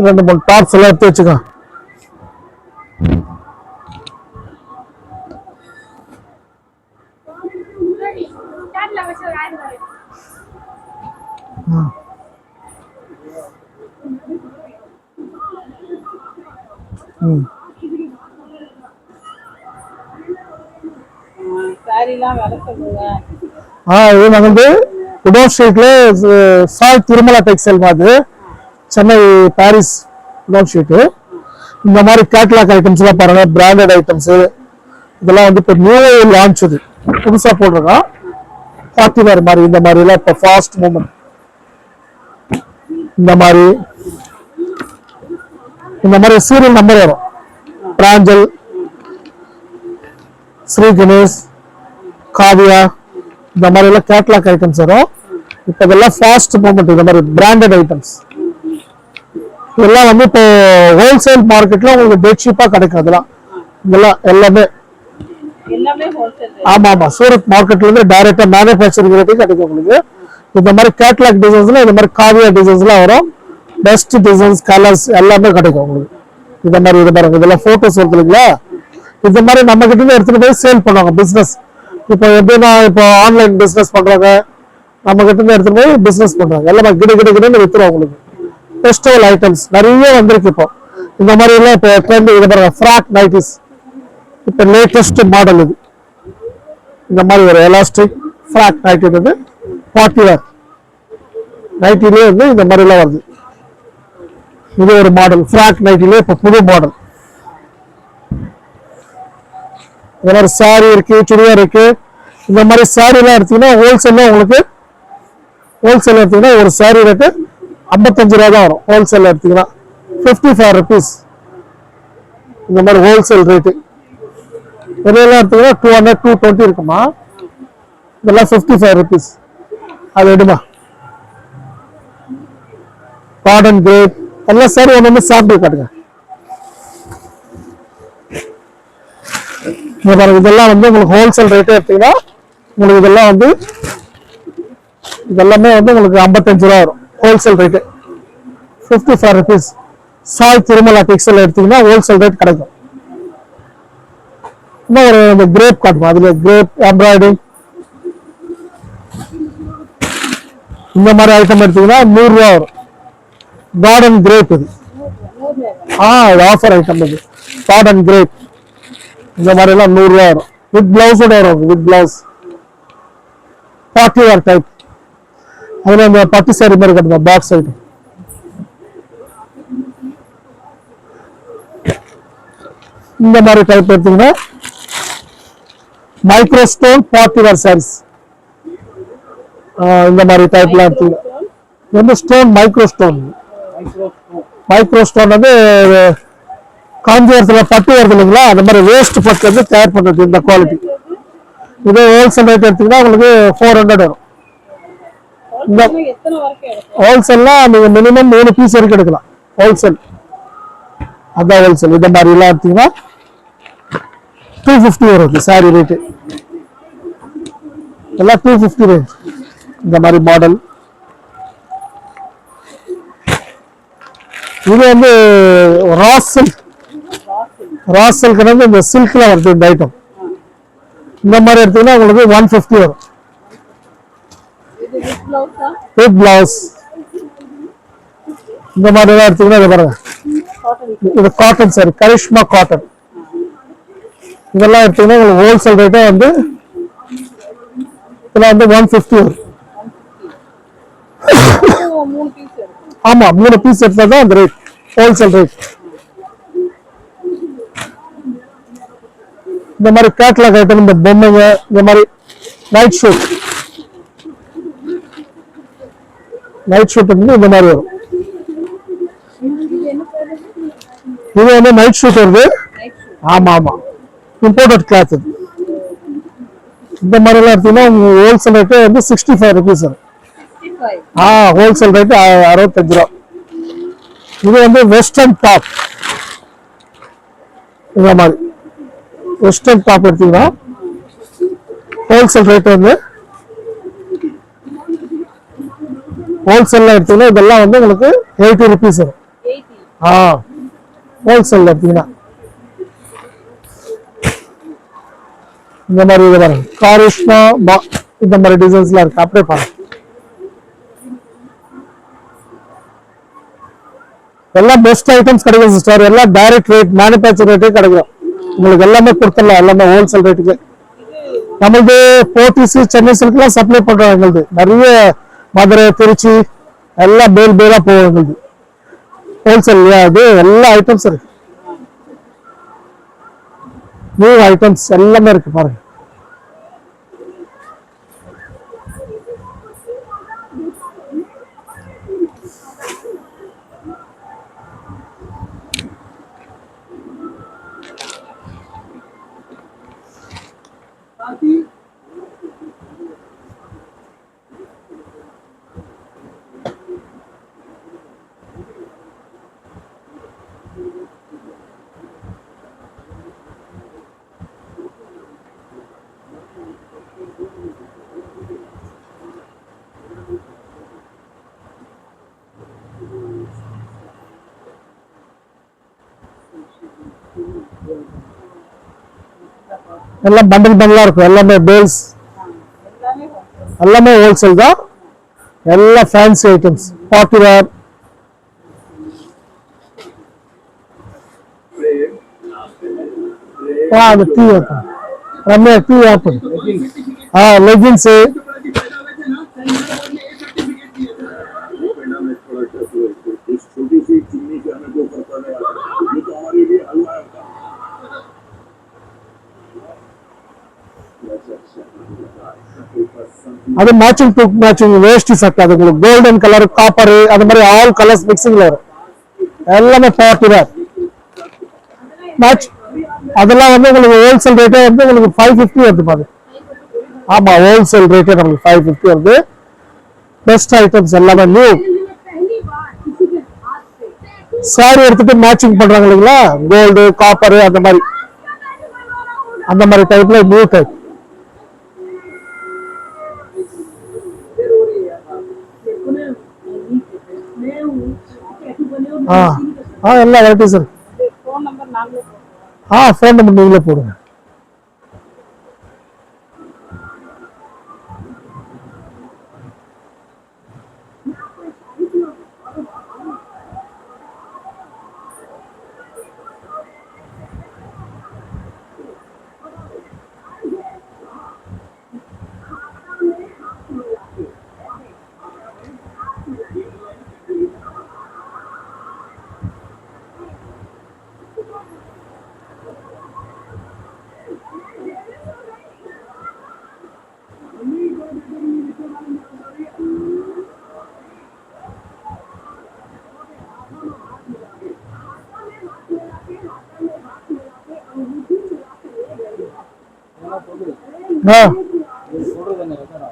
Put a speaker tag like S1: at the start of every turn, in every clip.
S1: ரெண்டு மூணு டாப்ஸ் எல்லாம் எடுத்து வச்சுக்கோ. இது நாங்கள் வந்து குடோன் ஸ்ட்ரீட்ல சாய் திருமலா டெக்ஸ்டைல் மாதிரி சென்னை பாரிஸ் குடோன் ஸ்ட்ரீட்டு. இந்த மாதிரி கேட்லாக் ஐட்டம்ஸ் எல்லாம் பாருங்க, பிராண்டட் ஐட்டம்ஸ் இதெல்லாம் வந்து இப்போ நியூ லான்ச் இது புதுசாக போடுறோம். பார்ட்டி வேர் மாதிரி இந்த மாதிரி எல்லாம் இப்போ ஃபாஸ்ட் மூமெண்ட். இந்த மாதிரி சீரியல் நம்பர் வரும். பிராஞ்சல், ஸ்ரீ கணேஷ், காவியா, இந்த மாதிரி எல்லாம் கேட்லாக் ஐட்டம்ஸ் வரும். இப்போ இதெல்லாம் ஃபாஸ்ட் மூமெண்ட். இந்த மாதிரி பிராண்டட் ஐட்டம்ஸ் இதெல்லாம் வந்து இப்போ ஹோல்சேல் மார்க்கெட்ல உங்களுக்கு டெட் சீப்பா கிடைக்கும். இதெல்லாம் எல்லாமே ஆமா ஆமா சூரத் மார்க்கெட்ல இருந்து டைரக்டா மேனுஃபேக்சரிங் ரேட்டுக்கு கிடைக்கும் உங்களுக்கு. இந்த மாதிரி கேட்லாக் டிசைன்ஸ்ல இந்த மாதிரி காவியா டிசைன்ஸ் எல்லாம் வரும். பெஸ்ட் டிசைன்ஸ், கலர்ஸ் எல்லாமே கிடைக்கும் உங்களுக்கு. இந்த மாதிரி இது பாருங்க, இதெல்லாம் போட்டோஸ் வருது இல்லைங்களா. இந்த மாதிரி நம்ம கிட்ட இருந்து எடுத்துட்டு போய் சேல் பண்ணுவாங்க பிசினஸ். இப்போ எப்படின்னா இப்போ ஆன்லைன் பிசினஸ் பண்றாங்க, நம்ம கிட்ட இருந்து எடுத்துட்டு போய் பிசினஸ் பண்றாங்க. எல்லாமே கிடுன்னு வித்துரும் உங்களுக்கு. ஃபெஸ்டிவல் ஐட்டம்ஸ் நிறைய வந்திருக்கு இப்போ. இந்த மாதிரி எல்லாம் இப்போ ட்ரெண்ட். இது பாருங்க, ஃப்ராக் நைட்டிஸ் இப்போ லேட்டஸ்ட் மாடல். இது இந்த மாதிரி ஒரு எலாஸ்டிக் ஃப்ராக் நைட்டி வந்து பார்ட்டி வேர் நைட்டிலே வந்து இந்த மாதிரி எல்லாம் வருது. இது ஒரு மாடல் ஃப்ராக் நைட்டிலே இப்போ புது மாடல். இந்த மாதிரி சாரி இருக்கு, சுடிதார் இருக்கு. இந்த மாதிரி சாரி எல்லாம் எடுத்தீங்கன்னா ஹோல்சேல்ல உங்களுக்கு எடுத்தீங்கன்னா ஒரு சாரி ரேட்டு 55 ரூபா தான் வரும். ஹோல்சேல் எடுத்தீங்கன்னா 55 rupees இந்த மாதிரி ஹோல்சேல் ரேட்டு. வெளியெல்லாம் எடுத்தீங்கன்னா 200, 220 இருக்குமா. இதெல்லாம் 55 rupees. அது எடுமா. காட்டன் கிரேப் எல்லாம் சாரி ஒன்று சாம்பிள் காட்டுங்க. இதெல்லாம் வந்து உங்களுக்கு ஹோல்சேல் ரேட்டு எடுத்தீங்கன்னா உங்களுக்கு இதெல்லாமே வந்து உங்களுக்கு 55 ரூபா வரும். Wholesale rate 55 rupees. Sai Tirumala textile எடுத்தீங்கன்னா ஹோல்சேல் ரேட் கிடைக்கும். இன்னும் ஒரு இந்த கிரேப் காட்டுமா, அதுல கிரேப் எம்ப்ராய்டரிங் இந்த மாதிரி ஐட்டம் எடுத்தீங்கன்னா 100 ரூபா வரும். கார்டன் கிரேப் இது. இது ஆஃபர் ஐட்டம். இது கார்டன் கிரேப் இந்த மாதிரி எல்லாம் 100 ரூபா வரும். வித் பிளவுஸோட வரும். With blouse party wear type. அதுல இந்த பட்டு சாரி மாதிரி கட்டுங்க, பாக்ஸ் ஐட்டம். இந்த மாதிரி டைப் எடுத்தீங்கன்னா micro stone party wear sarees. இந்த மாதிரி டைப்லாம் எடுத்தீங்கன்னா வந்து ஸ்டோன் மைக்ரோ ஸ்டோன் வந்து காஞ்சிபுரத்துல பட்டு வருது இல்லைங்களா, அந்த மாதிரி வேஸ்ட் பட்டு வந்து தயார் பண்றது இந்த குவாலிட்டி. இதே ஹோல்சேல் ரேட் எடுத்தீங்கன்னா உங்களுக்கு 400 வரும். இந்த ஹோல்சேல்லாம் நீங்க மினிமம் 3 பீஸ் வரைக்கும் எடுக்கலாம். ஹோல்சேல் அதான் ஹோல்சேல். இந்த மாதிரி எல்லாம் எடுத்தீங்கன்னா 250 வரும் சாரி ரேட்டு. எல்லாம் 250 ரேஞ்ச். இந்த மாதிரி மாடல். இது வந்து ரா சில்க் இந்த சில்க்ல வருது இந்த ஐட்டம். இந்த மாதிரி எடுத்தீங்கன்னா உங்களுக்கு 150 வரும். வித் பிளவுஸ் இந்த மாதிரி எல்லாம் எடுத்தீங்கன்னா இது பாருங்க, இது காட்டன் சாரி, கரிஷ்மா காட்டன். இதெல்லாம் எடுத்தீங்கன்னா உங்களுக்கு ஹோல்சேல் ரேட்டே வந்து இதெல்லாம் வந்து 150 வரும். ஆமா, 3 பீஸ் எடுத்தா தான் அந்த ரேட், ஹோல்சேல் ரேட். இந்த மாதிரி கேட்லாக் ஐட்டம், இந்த பொம்மைங்க, இந்த மாதிரி நைட் ஷூட் வந்து இந்த மாதிரி வரும். இது வந்து நைட் ஷூட் வருது. ஆமா இம்போர்ட்டட் கிளாத். இந்த மாதிரி எல்லாம் எடுத்தீங்கன்னா ஹோல்சேல் ரேட்டு வந்து 65 rupees வரும். ஹோல்சேல் ரேட்டு 65 ரூபா. இது வந்து வெஸ்டர்ன் டாப். இந்த மாதிரி வெஸ்டர்ன் டாப் எடுத்தீங்கன்னா ஹோல்சேல் ரேட் வந்து ஹோல்சேல்ல எடுத்தீங்கன்னா இதெல்லாம் வந்து உங்களுக்கு 80 rupees வரும். ஹோல்சேல்ல எடுத்தீங்கன்னா இந்த மாதிரி இது பாருங்க, காரிஷ்மா இந்த மாதிரி டிசைன்ஸ்லாம் இருக்கு. அப்படியே பாருங்க, எல்லாம் பெஸ்ட் ஐட்டம்ஸ் கிடைக்கும் சிஸ்டர். எல்லாம் டைரக்ட் ரேட், மேனுஃபேக்சர் ரேட்டே கிடைக்கும் உங்களுக்கு. எல்லாமே கொடுத்துடலாம், எல்லாமே ஹோல்சேல் ரேட்டுக்கு. நம்மளுக்கு போர்ட்டிஸ், சென்னை சில்க்லாம் சப்ளை பண்றோம். எங்களுக்கு நிறைய மதுரை, திருச்சி எல்லாம் பேலா போகும் எங்களுக்கு. ஹோல்சேல் அது எல்லா ஐட்டம்ஸ் இருக்கு, நியூ ஐட்டம்ஸ் எல்லாமே இருக்கு பாருங்க. எல்லாம் பண்டலா இருக்கும், எல்லாமே பேல்ஸ், எல்லாமே ஹோல்சேல் தான். எல்லாம் ஃபேன்சி ஐட்டம்ஸ், பார்ட்டி வேர். அந்த T open, Ramya T open. Leggings, அது மேட்சிங் டு மேட்சிங் வேஷ்டி செட். அது உங்களுக்கு கோல்டன் கலர், காப்பர், அது மாதிரி ஆல் கலர்ஸ் மிக்சிங்ல வரும். எல்லாமே பார்ட்டி வேர் மேட்ச். அதெல்லாம் வந்து உங்களுக்கு ஹோல்சேல் ரேட்டே வந்து உங்களுக்கு 550 வருது பாரு. ஆமா, ஹோல்சேல் ரேட்டே நமக்கு 550 வருது. பெஸ்ட் ஐட்டம்ஸ் எல்லாமே நியூ. சாரி எடுத்துட்டு மேட்சிங் பண்றாங்க இல்லைங்களா, கோல்டு, காப்பர், அந்த மாதிரி டைப்ல நியூ டைப். எல்லா வெரைட்டிஸ் இருக்கு. ஃபோன் நம்பர் நீங்களே போடுங்க.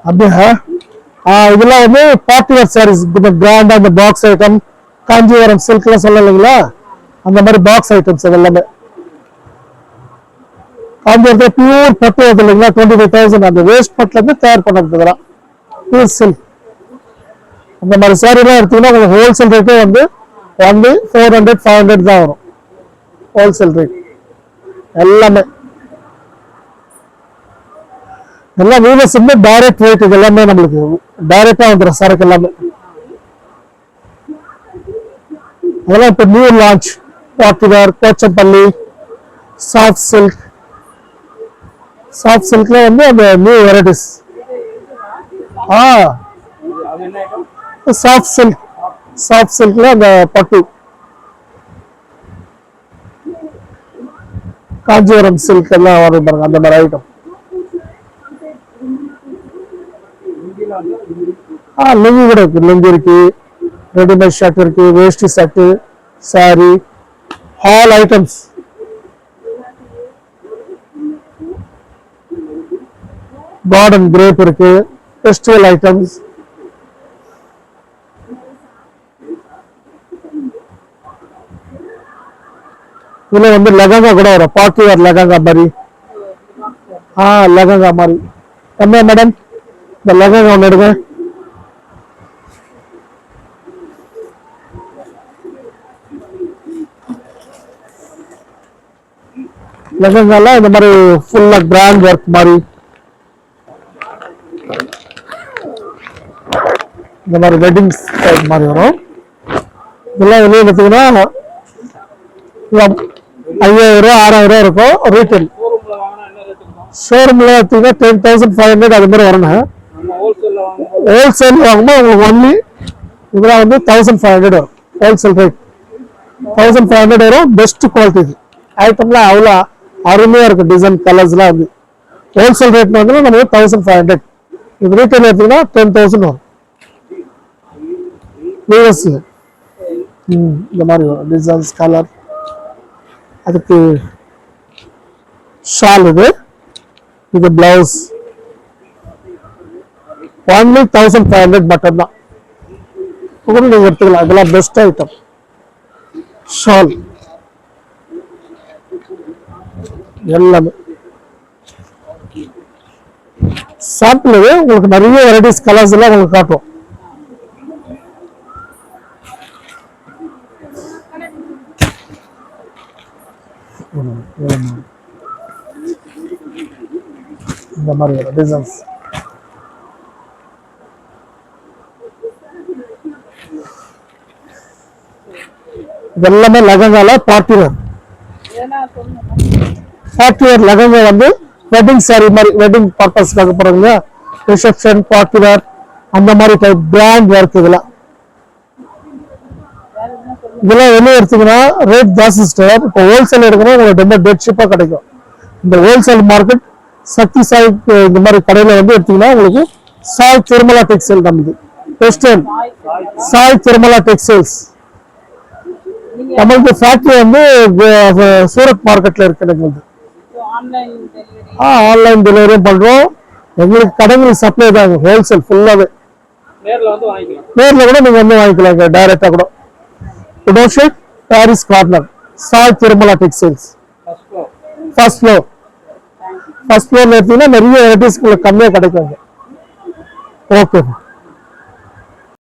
S1: அப்படியா? இதெல்லாம் வந்து பார்ட்டி வேர் சாரீஸ், கிராண்டா இந்த பாக்ஸ் ஐட்டம், காஞ்சிபுரம் சில்க்ல சொல்லலைங்களா, அந்த மாதிரி பாக்ஸ் ஐட்டம்ஸ் எல்லாமே. காஞ்சிபுரத்தில் பியூர் பட்டு வருது இல்லைங்களா, 25,000 அந்த வேஸ்ட் பட்டுல இருந்து தயார் பண்ணுறதுலாம் பியூர் சில்க். அந்த மாதிரி சாரீலாம் எடுத்தீங்கன்னா உங்களுக்கு ஹோல்சேல் ரேட்டே வந்து ஒன்லி 400, 500 தான் வரும் ஹோல்சேல் ரேட். எல்லாமே எல்லாம் வீவர்ஸ் வந்து டைரக்ட் ரேட். இது எல்லாமே நம்மளுக்கு டைரக்டா வந்துடும் சரக்கு எல்லாமே. அதெல்லாம் இப்போ new launch. Party wear, Pochampalli, soft silk. Soft சில்க்ல வந்து அந்த new varieties. Soft silk, soft சில்க்ல அந்த பட்டு, காஞ்சிபுரம் சில்க் எல்லாம் வரும் பாருங்க, அந்த மாதிரி ஐட்டம். லுங்கி கூட இருக்கு, லுங்கி இருக்கு, ரெடிமேட் ஷர்ட் இருக்கு, வேஷ்டி set, sari, all items. Garden crepe இருக்கு, ஃபெஸ்டிவல் ஐட்டம்ஸ். இதுல வந்து லெகங்கா கூட வரும், பார்ட்டி வேர் லெகங்கா மாதிரி. லெகங்கா மாதிரி. என்ன மேடம், இந்த லெகங்கா ஒன்று எடுங்க. லெஹங்காலாம் இந்த மாதிரி ஃபுல்லா கிராண்ட் ஒர்க் மாதிரி இந்த மாதிரி வெட்டிங் மாதிரி வரும். இதெல்லாம் வெளியே பார்த்தீங்கன்னா 5000 6000 இருக்கும் ரீட்டைல். ஷோரூம்ல பார்த்தீங்கன்னா 10,500 அது மாதிரி வரணும். ஹோல்சேல் வாங்கும்போது உங்களுக்கு ஒன்லி இதெல்லாம் வந்து 1500 வரும். ஹோல்சேல் ரேட் 1500 வரும். பெஸ்ட் குவாலிட்டி இது. ஐட்டம்லாம் அவ்வளோ அருமையாக இருக்கும். டிசைன் கலர்ஸ்லாம் வந்து ஹோல்சேல் ரேட் வந்து நமக்கு 1500. இது ரீட்டைல் எடுத்தீங்கன்னா 10,000 வரும். இந்த மாதிரி வரும் டிசைன்ஸ் கலர். அதுக்கு ஷால் இது பிளவுஸ் ஒன்லி 1500 மட்டும் தான். நீங்க எடுத்துக்கலாம். இதெல்லாம் பெஸ்ட் ஐட்டம். ஷால் எல்லாமே சாம்பிள் உங்களுக்கு நிறைய வெரைட்டிஸ் கலர்ஸ் எல்லாம் உங்களுக்கு காட்டும். இந்த மாதிரி டிசைன்ஸ் இதெல்லாமே லெஹங்கால party wear. Party wear lehenga வந்து வெட்டிங் சாரி மாதிரி வெட்டிங் பர்பஸ்க்காக போறவங்க ரிசப்ஷன் பார்ட்டி வேர் அந்த மாதிரி டைப் பிராண்ட் ஒர்க். இதெல்லாம் வெளியே எடுத்தீங்கன்னா ரேட் ஜாஸ்தி ஸ்டார். இப்போ ஹோல்சேல் எடுக்கணும் உங்களுக்கு ரொம்ப டெட் ஷிப்பாக கிடைக்கும். இந்த ஹோல்சேல் மார்க்கெட் சக்தி சாய் இந்த மாதிரி கடையில் வந்து எடுத்தீங்கன்னா உங்களுக்கு சாய் திருமலா டெக்ஸ்டைல் நமக்கு வெஸ்டர்ன் சாய் திருமலா டெக்ஸ்டைல்ஸ். நம்மளுக்கு ஃபேக்டரி வந்து சூரத் மார்க்கெட்ல இருக்கு. எங்களுக்கு ஆன்லைன் டெலிவரியும் பண்றோம். எங்களுக்கு கடைங்களுக்கு சப்ளை தான் ஹோல்சேல் ஃபுல்லாவே. நேரில் கூட நீங்க வந்து வாங்கிக்கலாம் டைரக்டா கூட. குடோஷேட் Paris corner Sai Tirumala textiles first floor. First ஃப்ளோர்ல எடுத்தீங்கன்னா நிறைய வெரைட்டிஸ் உங்களுக்கு கம்மியாக கிடைக்கும். ஓகே.